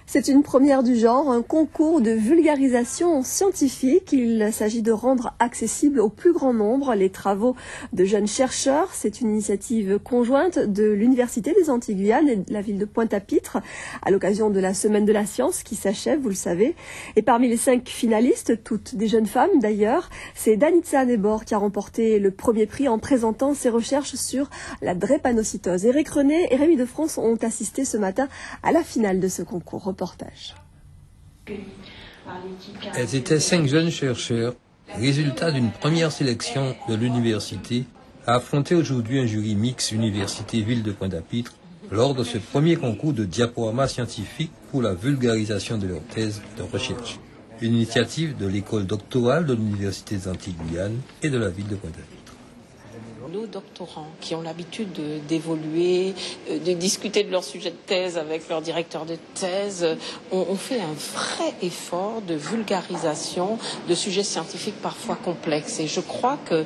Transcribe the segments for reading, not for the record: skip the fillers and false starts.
C'est une première du genre, un concours de vulgarisation scientifique. Il s'agit de rendre accessible au plus grand nombre les travaux de jeunes chercheurs. C'est une initiative conjointe de l'Université des Antilles-Guyane et de la ville de Pointe-à-Pitre à l'occasion de la Semaine de la Science qui s'achève, vous le savez. Et parmi les 5 finalistes, toutes des jeunes femmes d'ailleurs, c'est Danitza Nebor qui a remporté le premier prix en présentant ses recherches sur la drépanocytose. Éric René et Rémi de France ont assisté ce matin à la finale de ce concours. Reportage. Elles étaient 5 jeunes chercheurs, résultat d'une première sélection de l'université, à affronter aujourd'hui un jury mixte Université-Ville de Pointe-à-Pitre lors de ce premier concours de diaporama scientifique pour la vulgarisation de leur thèse de recherche. Une initiative de l'école doctorale de l'Université des Antilles-Guyane et de la ville de Pointe-à-Pitre. Nos doctorants qui ont l'habitude d'évoluer, de discuter de leur sujet de thèse avec leur directeur de thèse, ont fait un vrai effort de vulgarisation de sujets scientifiques parfois complexes. Et je crois que,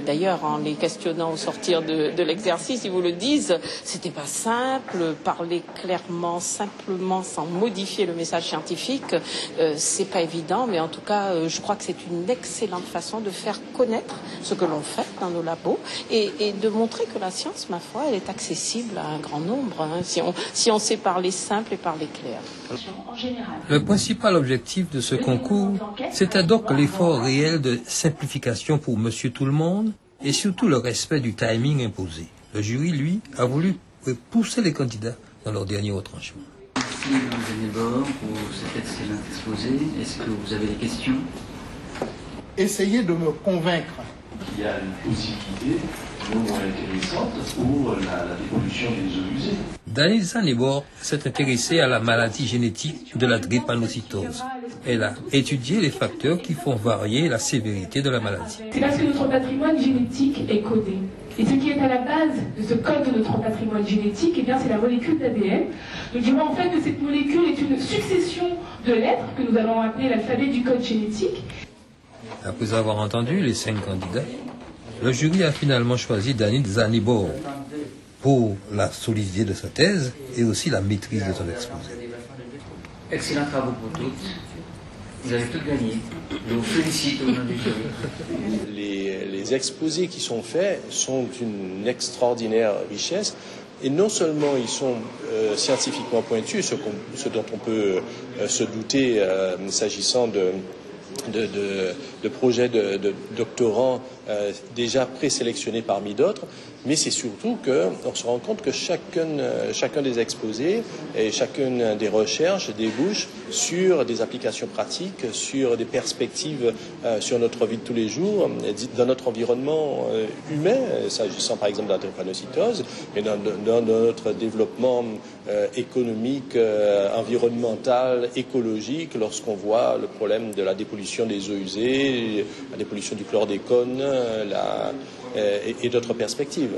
d'ailleurs, en les questionnant au sortir de l'exercice, ils vous le disent, c'était pas simple, parler clairement, simplement, sans modifier le message scientifique, c'est pas évident, mais en tout cas, je crois que c'est une excellente façon de faire connaître ce que l'on fait dans nos labos. Et de montrer que la science, ma foi, elle est accessible à un grand nombre, hein, si on sait parler simple et parler clair. Le principal objectif de ce concours, c'était donc l'effort réel de simplification pour Monsieur Tout-le-Monde et surtout le respect du timing imposé. Le jury, lui, a voulu pousser les candidats dans leur dernier retranchement. Merci, Mme Nebor, pour cet excellent exposé. Est-ce que vous avez des questions? Essayez de me convaincre qu'il y a une possibilité non intéressante pour la dépollution des eaux usées. Danitza Nebor s'est intéressée à la maladie génétique de la drépanocytose. Elle a étudié les facteurs qui font varier la sévérité de la maladie. C'est parce que notre patrimoine génétique est codé. Et ce qui est à la base de ce code de notre patrimoine génétique, eh bien, c'est la molécule d'ADN. Nous dirons en fait que cette molécule est une succession de lettres que nous allons appeler l'alphabet du code génétique. Après avoir entendu les 5 candidats, le jury a finalement choisi Danitza Nebor pour la solidité de sa thèse et aussi la maîtrise de son exposé. Excellent travail pour toutes. Vous avez tout gagné. Je vous félicite au nom du jury. Les exposés qui sont faits sont d'une extraordinaire richesse. Et non seulement ils sont scientifiquement pointus, ce dont on peut se douter s'agissant de projets de doctorants déjà présélectionnés parmi d'autres, mais c'est surtout qu'on se rend compte que chacun des exposés et chacune des recherches débouche sur des applications pratiques, sur des perspectives sur notre vie de tous les jours, dans notre environnement humain, s'agissant par exemple de la drépanocytose, mais dans notre développement économique, environnemental, écologique, lorsqu'on voit le problème de la dépollution des eaux usées, la dépollution du chlordécone et d'autres perspectives.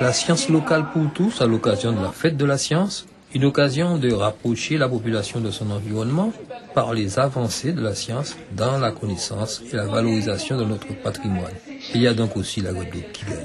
La science locale pour tous à l'occasion de la fête de la science, une occasion de rapprocher la population de son environnement par les avancées de la science dans la connaissance et la valorisation de notre patrimoine. Il y a donc aussi la Guadeloupe qui gagne.